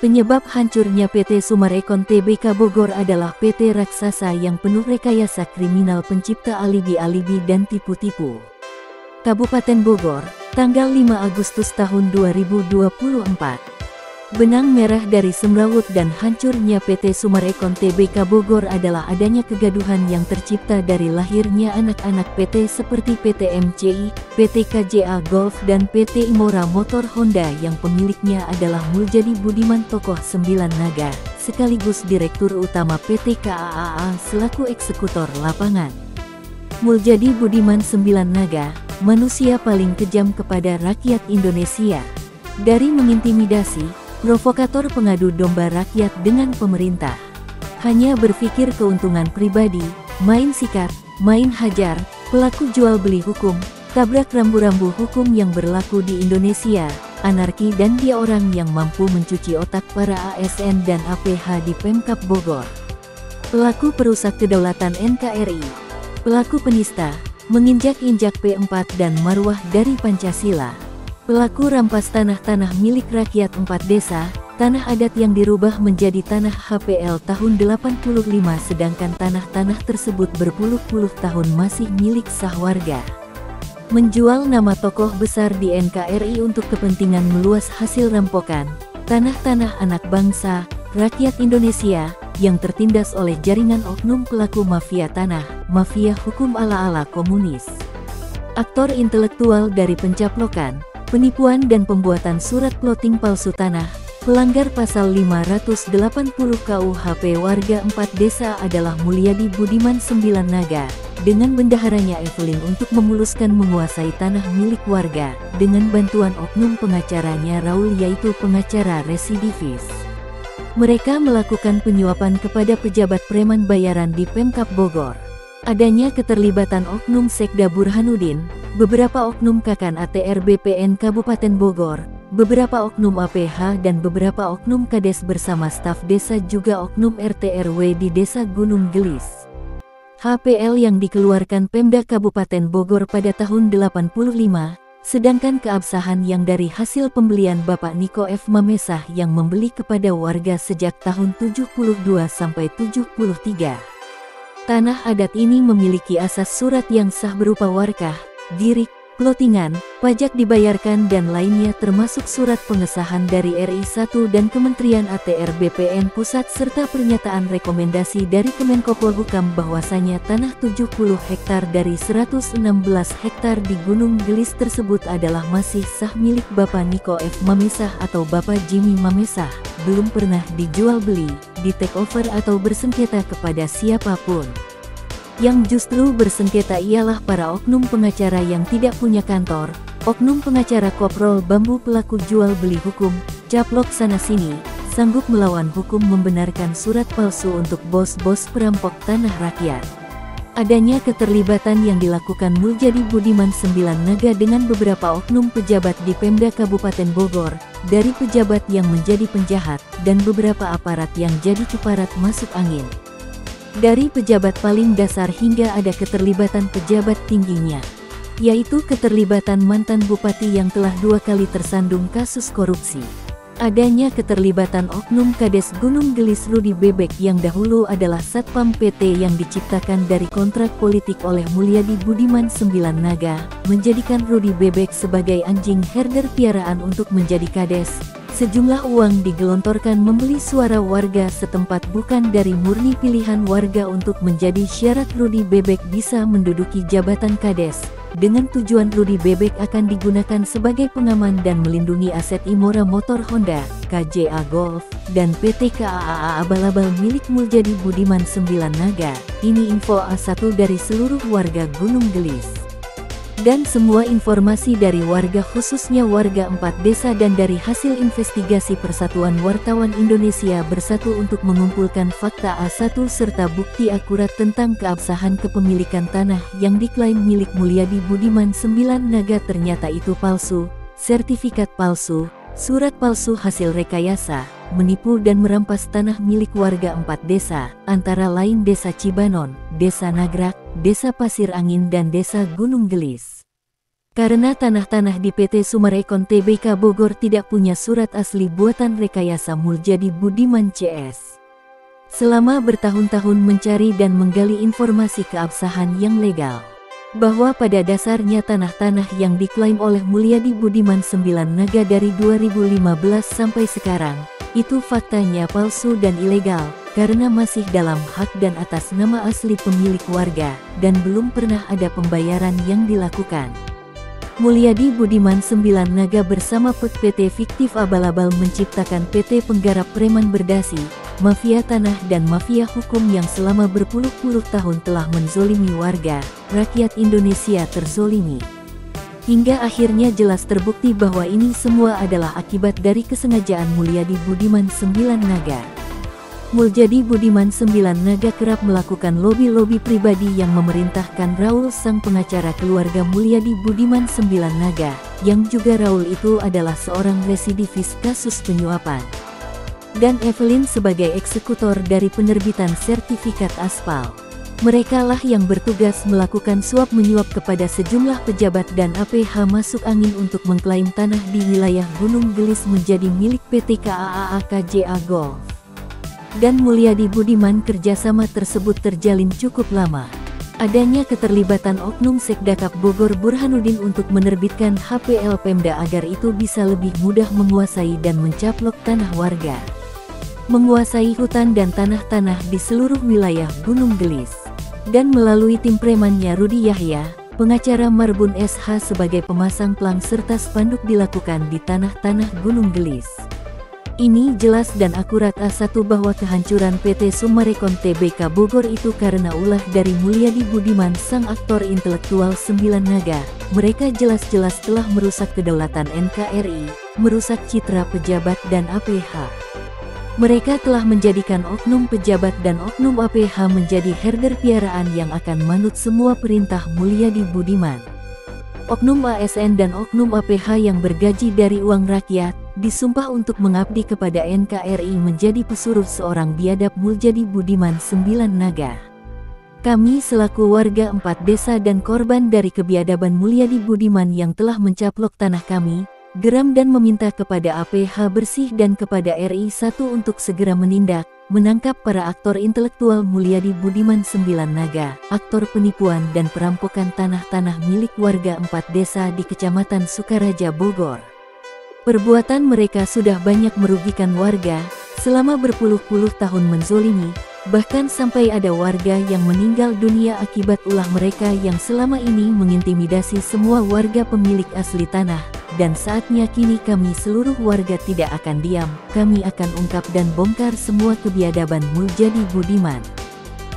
Penyebab hancurnya PT Sumarekon Tbk Bogor adalah PT raksasa yang penuh rekayasa kriminal pencipta alibi-alibi dan tipu-tipu. Kabupaten Bogor, tanggal 5 Agustus tahun 2024. Benang merah dari semrawut dan hancurnya PT Sumarekon Tbk Bogor adalah adanya kegaduhan yang tercipta dari lahirnya anak-anak PT seperti PT MCI, PT KJA Golf dan PT Imora Motor Honda yang pemiliknya adalah Muljadi Budiman tokoh 9 naga, sekaligus Direktur Utama PT KAAA selaku eksekutor lapangan. Muljadi Budiman 9 naga, manusia paling kejam kepada rakyat Indonesia. Dari mengintimidasi, provokator pengadu domba rakyat dengan pemerintah. Hanya berpikir keuntungan pribadi, main sikat, main hajar, pelaku jual beli hukum, tabrak rambu-rambu hukum yang berlaku di Indonesia, anarki dan dia orang yang mampu mencuci otak para ASN dan APH di Pemkab Bogor. Pelaku perusak kedaulatan NKRI, pelaku penista, menginjak-injak P4 dan marwah dari Pancasila. Pelaku rampas tanah-tanah milik rakyat 4 desa, tanah adat yang dirubah menjadi tanah HPL tahun 85 sedangkan tanah-tanah tersebut berpuluh-puluh tahun masih milik sah warga. Menjual nama tokoh besar di NKRI untuk kepentingan meluas hasil rampokan, tanah-tanah anak bangsa, rakyat Indonesia, yang tertindas oleh jaringan oknum pelaku mafia tanah, mafia hukum ala-ala komunis. Aktor intelektual dari pencaplokan, penipuan dan pembuatan surat plotting palsu tanah, pelanggar pasal 580 KUHP warga 4 desa adalah Mulyadi Budiman 9 naga, dengan bendaharanya Evelyn untuk memuluskan menguasai tanah milik warga, dengan bantuan oknum pengacaranya Raul yaitu pengacara residivis. Mereka melakukan penyuapan kepada pejabat preman bayaran di Pemkab Bogor. Adanya keterlibatan oknum Sekda Burhanuddin, beberapa oknum Kakan ATR BPN Kabupaten Bogor, beberapa oknum APH dan beberapa oknum Kades bersama staf desa juga oknum RT/RW di Desa Gunung Gelis. HPL yang dikeluarkan Pemda Kabupaten Bogor pada tahun 85, sedangkan keabsahan yang dari hasil pembelian Bapak Niko F. Mamesah yang membeli kepada warga sejak tahun 72 sampai 73. Tanah adat ini memiliki asas surat yang sah berupa warkah, girik, plotingan, pajak dibayarkan dan lainnya termasuk surat pengesahan dari RI 1 dan Kementerian ATR BPN Pusat serta pernyataan rekomendasi dari Kemenko Polhukam bahwasanya tanah 70 hektar dari 116 hektar di Gunung Gelis tersebut adalah masih sah milik Bapak Niko F. Mamesah atau Bapak Jimmy Mamesah, belum pernah dijual beli, di take over atau bersengketa kepada siapapun. Yang justru bersengketa ialah para oknum pengacara yang tidak punya kantor, oknum pengacara koprol bambu pelaku jual beli hukum, caplok sana-sini, sanggup melawan hukum membenarkan surat palsu untuk bos-bos perampok tanah rakyat. Adanya keterlibatan yang dilakukan Muljadi Budiman 9 naga dengan beberapa oknum pejabat di Pemda Kabupaten Bogor, dari pejabat yang menjadi penjahat, dan beberapa aparat yang jadi kiparat masuk angin. Dari pejabat paling dasar hingga ada keterlibatan pejabat tingginya, yaitu keterlibatan mantan bupati yang telah 2 kali tersandung kasus korupsi. Adanya keterlibatan oknum Kades Gunung Gelis Rudi Bebek yang dahulu adalah Satpam PT yang diciptakan dari kontrak politik oleh Mulyadi Budiman 9 naga, menjadikan Rudi Bebek sebagai anjing herder piaraan untuk menjadi Kades. Sejumlah uang digelontorkan membeli suara warga setempat bukan dari murni pilihan warga untuk menjadi syarat Rudi Bebek bisa menduduki jabatan Kades. Dengan tujuan Rudi Bebek akan digunakan sebagai pengaman dan melindungi aset Imora Motor Honda, KJA Golf, dan PT KAAA abal-abal milik Muljadi Budiman 9 naga. Ini info A1 dari seluruh warga Gunung Gelis. Dan semua informasi dari warga khususnya warga 4 desa dan dari hasil investigasi Persatuan Wartawan Indonesia Bersatu untuk mengumpulkan fakta A1 serta bukti akurat tentang keabsahan kepemilikan tanah yang diklaim milik Mulyadi Budiman 9 naga ternyata itu palsu, sertifikat palsu, surat palsu hasil rekayasa, menipu dan merampas tanah milik warga 4 desa, antara lain Desa Cibanon, Desa Nagrak, Desa Pasir Angin dan Desa Gunung Gelis. Karena tanah-tanah di PT Summarecon Tbk Bogor tidak punya surat asli buatan Rekayasa Muljadi Budiman CS. Selama bertahun-tahun mencari dan menggali informasi keabsahan yang legal, bahwa pada dasarnya tanah-tanah yang diklaim oleh Mulyadi Budiman 9 Naga dari 2015 sampai sekarang, itu faktanya palsu dan ilegal, karena masih dalam hak dan atas nama asli pemilik warga, dan belum pernah ada pembayaran yang dilakukan. Mulyadi Budiman 9 Naga bersama PT fiktif abal-abal menciptakan PT Penggarap Preman Berdasi, mafia tanah dan mafia hukum yang selama berpuluh-puluh tahun telah menzolimi warga, rakyat Indonesia terzolimi. Hingga akhirnya jelas terbukti bahwa ini semua adalah akibat dari kesengajaan Mulyadi Budiman 9 Naga. Muljadi Budiman 9 Naga kerap melakukan lobi-lobi pribadi yang memerintahkan Raul sang pengacara keluarga Mulyadi Budiman 9 Naga, yang juga Raul itu adalah seorang residivis kasus penyuapan. Dan Evelyn sebagai eksekutor dari penerbitan sertifikat aspal. Merekalah yang bertugas melakukan suap menyuap kepada sejumlah pejabat dan APH masuk angin untuk mengklaim tanah di wilayah Gunung Gelis menjadi milik PT KAA KJA Golf. Dan Mulyadi Budiman kerjasama tersebut terjalin cukup lama. Adanya keterlibatan Oknum Sekdakap Bogor Burhanuddin untuk menerbitkan HPL Pemda agar itu bisa lebih mudah menguasai dan mencaplok tanah warga. Menguasai hutan dan tanah-tanah di seluruh wilayah Gunung Gelis. Dan melalui tim premannya Rudi Yahya, pengacara Marbun SH sebagai pemasang pelang serta spanduk dilakukan di tanah-tanah Gunung Gelis. Ini jelas dan akurat A1 bahwa kehancuran PT Summarecon Tbk Bogor itu karena ulah dari Mulyadi Budiman sang aktor intelektual 9 Naga. Mereka jelas-jelas telah merusak kedaulatan NKRI, merusak citra pejabat dan APH. Mereka telah menjadikan oknum pejabat dan oknum APH menjadi herder piaraan yang akan manut semua perintah Mulyadi Budiman. Oknum ASN dan oknum APH yang bergaji dari uang rakyat, disumpah untuk mengabdi kepada NKRI menjadi pesuruh seorang biadab Muljadi Budiman 9 Naga. Kami selaku warga 4 desa dan korban dari kebiadaban Mulyadi Budiman yang telah mencaplok tanah kami, geram dan meminta kepada APH Bersih dan kepada RI 1 untuk segera menindak, menangkap para aktor intelektual Mulyadi Budiman 9 Naga, aktor penipuan dan perampokan tanah-tanah milik warga 4 desa di Kecamatan Sukaraja Bogor. Perbuatan mereka sudah banyak merugikan warga, selama berpuluh-puluh tahun menzolimi, bahkan sampai ada warga yang meninggal dunia akibat ulah mereka yang selama ini mengintimidasi semua warga pemilik asli tanah. Dan saatnya kini kami seluruh warga tidak akan diam, kami akan ungkap dan bongkar semua kebiadaban Muljadi Budiman.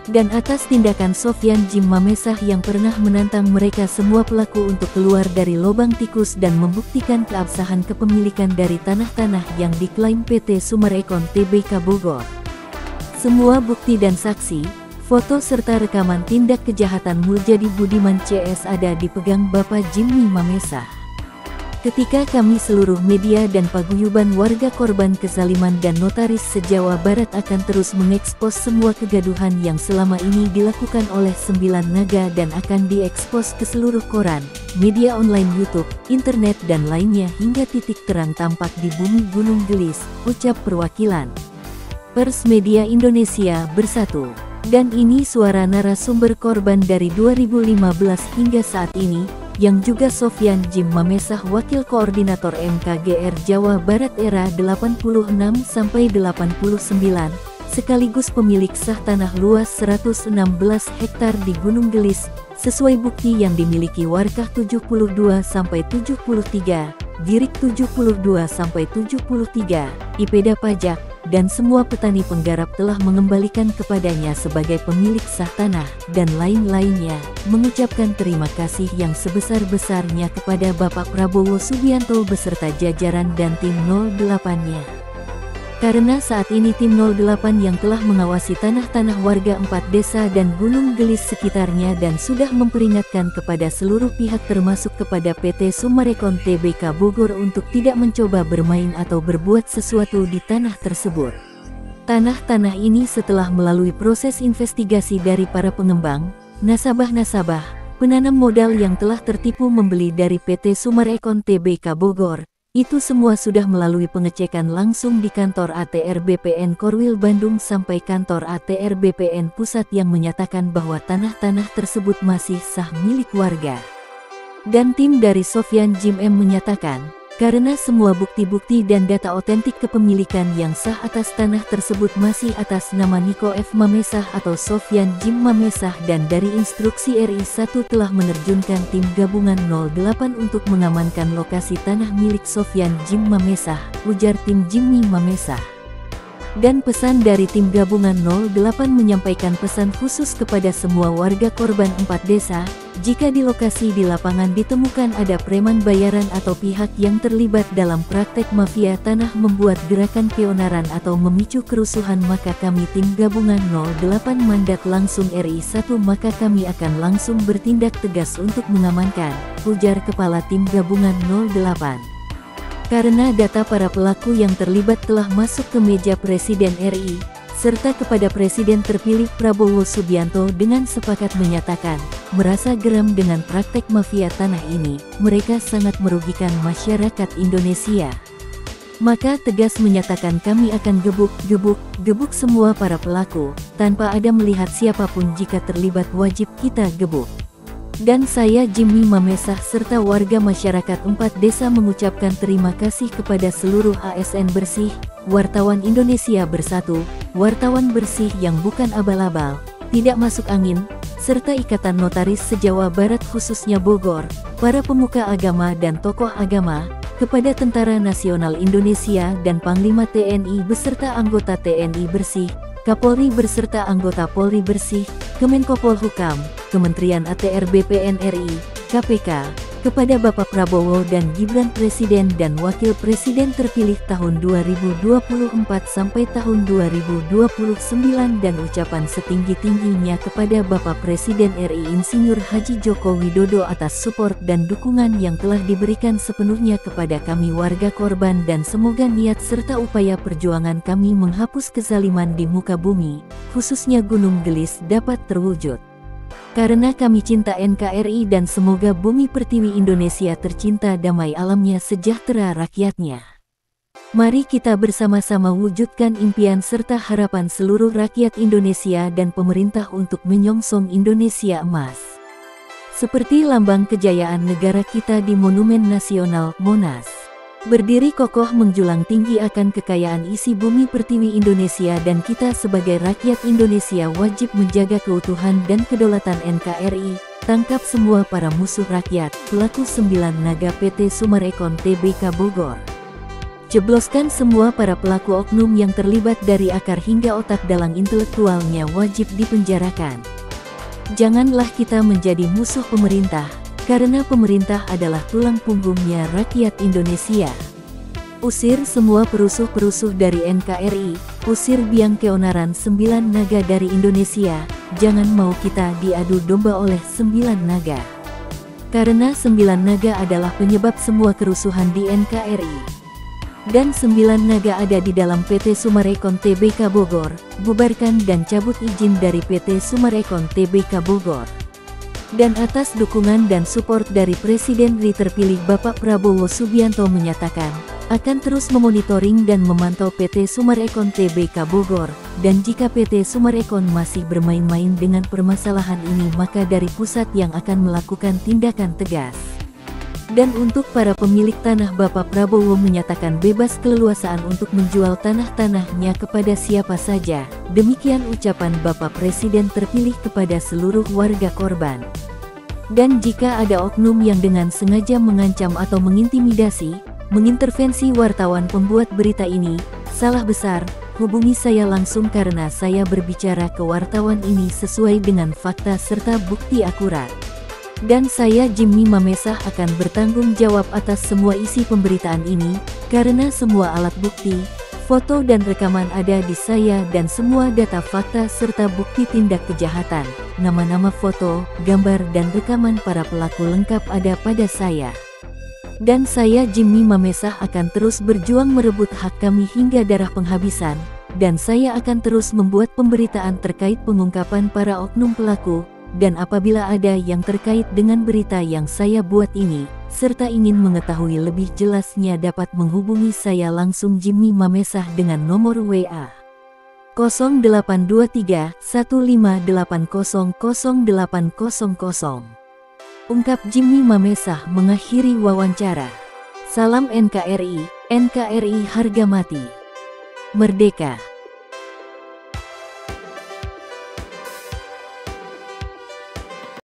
Dan atas tindakan Sofyan Jim Mamesah yang pernah menantang mereka semua pelaku untuk keluar dari lubang tikus dan membuktikan keabsahan kepemilikan dari tanah-tanah yang diklaim PT Summarecon Tbk Bogor. Semua bukti dan saksi, foto serta rekaman tindak kejahatan Muljadi Budiman CS ada dipegang Bapak Jimmy Mamesah. Ketika kami seluruh media dan paguyuban warga korban kezaliman dan notaris se-Jawa Barat akan terus mengekspos semua kegaduhan yang selama ini dilakukan oleh 9 Naga dan akan diekspos ke seluruh koran, media online YouTube, internet dan lainnya hingga titik terang tampak di bumi Gunung Gelis, ucap perwakilan Pers Media Indonesia Bersatu. Dan ini suara narasumber korban dari 2015 hingga saat ini, yang juga Sofyan Jim Mamesah Wakil Koordinator MKGR Jawa Barat era 86-89, sekaligus pemilik sah tanah luas 116 hektar di Gunung Gelis, sesuai bukti yang dimiliki Warkah 72-73, Girik 72-73, IPEDA Pajak, dan semua petani penggarap telah mengembalikan kepadanya sebagai pemilik sah tanah, dan lain-lainnya, mengucapkan terima kasih yang sebesar-besarnya kepada Bapak Prabowo Subianto beserta jajaran dan tim 08-nya. Karena saat ini tim 08 yang telah mengawasi tanah-tanah warga 4 desa dan Gunung Gelis sekitarnya dan sudah memperingatkan kepada seluruh pihak termasuk kepada PT Summarecon Tbk Bogor untuk tidak mencoba bermain atau berbuat sesuatu di tanah tersebut. Tanah-tanah ini setelah melalui proses investigasi dari para pengembang, nasabah-nasabah, penanam modal yang telah tertipu membeli dari PT Sumarekon Tbk Bogor. Itu semua sudah melalui pengecekan langsung di kantor ATR BPN Korwil Bandung sampai kantor ATR BPN Pusat yang menyatakan bahwa tanah-tanah tersebut masih sah milik warga. Dan tim dari Sofyan Jim M menyatakan, karena semua bukti-bukti dan data otentik kepemilikan yang sah atas tanah tersebut masih atas nama Niko F. Mamesah atau Sofyan Jim Mamesah dan dari instruksi RI 1 telah menerjunkan tim gabungan 08 untuk mengamankan lokasi tanah milik Sofyan Jim Mamesah, ujar tim Jimmy Mamesah. Dan pesan dari tim gabungan 08 menyampaikan pesan khusus kepada semua warga korban 4 desa, jika di lokasi di lapangan ditemukan ada preman bayaran atau pihak yang terlibat dalam praktek mafia tanah membuat gerakan keonaran atau memicu kerusuhan maka kami tim gabungan 08 mandat langsung RI 1 maka kami akan langsung bertindak tegas untuk mengamankan, ujar Kepala Tim Gabungan 08. Karena data para pelaku yang terlibat telah masuk ke meja Presiden RI, serta kepada Presiden terpilih Prabowo Subianto dengan sepakat menyatakan, merasa geram dengan praktek mafia tanah ini, mereka sangat merugikan masyarakat Indonesia. Maka tegas menyatakan kami akan gebuk semua para pelaku, tanpa ada melihat siapapun jika terlibat wajib kita gebuk. Dan saya Jimmy Mamesah serta warga masyarakat 4 desa mengucapkan terima kasih kepada seluruh ASN Bersih, Wartawan Indonesia Bersatu, wartawan bersih yang bukan abal-abal, tidak masuk angin, serta Ikatan Notaris se-Jawa Barat khususnya Bogor, para pemuka agama dan tokoh agama, kepada Tentara Nasional Indonesia dan Panglima TNI beserta anggota TNI Bersih, Kapolri beserta anggota Polri Bersih, Kemenko Polhukam, Kementerian ATR BPN RI, KPK, kepada Bapak Prabowo dan Gibran Presiden dan Wakil Presiden terpilih tahun 2024 sampai tahun 2029 dan ucapan setinggi-tingginya kepada Bapak Presiden RI Insinyur Haji Joko Widodo atas support dan dukungan yang telah diberikan sepenuhnya kepada kami warga korban dan semoga niat serta upaya perjuangan kami menghapus kezaliman di muka bumi, khususnya Gunung Gelis dapat terwujud. Karena kami cinta NKRI dan semoga bumi pertiwi Indonesia tercinta damai alamnya sejahtera rakyatnya. Mari kita bersama-sama wujudkan impian serta harapan seluruh rakyat Indonesia dan pemerintah untuk menyongsong Indonesia emas. Seperti lambang kejayaan negara kita di Monumen Nasional, Monas. Berdiri kokoh menjulang tinggi akan kekayaan isi bumi pertiwi Indonesia dan kita sebagai rakyat Indonesia wajib menjaga keutuhan dan kedaulatan NKRI, tangkap semua para musuh rakyat, pelaku 9 naga PT Sumarekon Tbk Bogor. Jebloskan semua para pelaku oknum yang terlibat dari akar hingga otak dalang intelektualnya wajib dipenjarakan. Janganlah kita menjadi musuh pemerintah, karena pemerintah adalah tulang punggungnya rakyat Indonesia. Usir semua perusuh-perusuh dari NKRI, usir biang keonaran 9 naga dari Indonesia, jangan mau kita diadu domba oleh 9 naga. Karena 9 naga adalah penyebab semua kerusuhan di NKRI. Dan 9 naga ada di dalam PT Sumarekon Tbk Bogor, bubarkan dan cabut izin dari PT Sumarekon Tbk Bogor. Dan atas dukungan dan support dari Presiden RI terpilih Bapak Prabowo Subianto menyatakan, akan terus memonitoring dan memantau PT Sumarekon Tbk Bogor, dan jika PT Sumarekon masih bermain-main dengan permasalahan ini maka dari pusat yang akan melakukan tindakan tegas. Dan untuk para pemilik tanah Bapak Prabowo menyatakan bebas keleluasaan untuk menjual tanah-tanahnya kepada siapa saja. Demikian ucapan Bapak Presiden terpilih kepada seluruh warga korban. Dan jika ada oknum yang dengan sengaja mengancam atau mengintimidasi, mengintervensi wartawan pembuat berita ini, salah besar, hubungi saya langsung karena saya berbicara ke wartawan ini sesuai dengan fakta serta bukti akurat. Dan saya Jimmy Mamesah akan bertanggung jawab atas semua isi pemberitaan ini, karena semua alat bukti, foto dan rekaman ada di saya dan semua data fakta serta bukti tindak kejahatan, nama-nama foto, gambar dan rekaman para pelaku lengkap ada pada saya. Dan saya Jimmy Mamesah akan terus berjuang merebut hak kami hingga darah penghabisan, dan saya akan terus membuat pemberitaan terkait pengungkapan para oknum pelaku, dan apabila ada yang terkait dengan berita yang saya buat ini, serta ingin mengetahui lebih jelasnya dapat menghubungi saya langsung Jimmy Mamesah dengan nomor WA 0823 1580 0800. Ungkap Jimmy Mamesah mengakhiri wawancara. Salam NKRI, NKRI harga mati. Merdeka.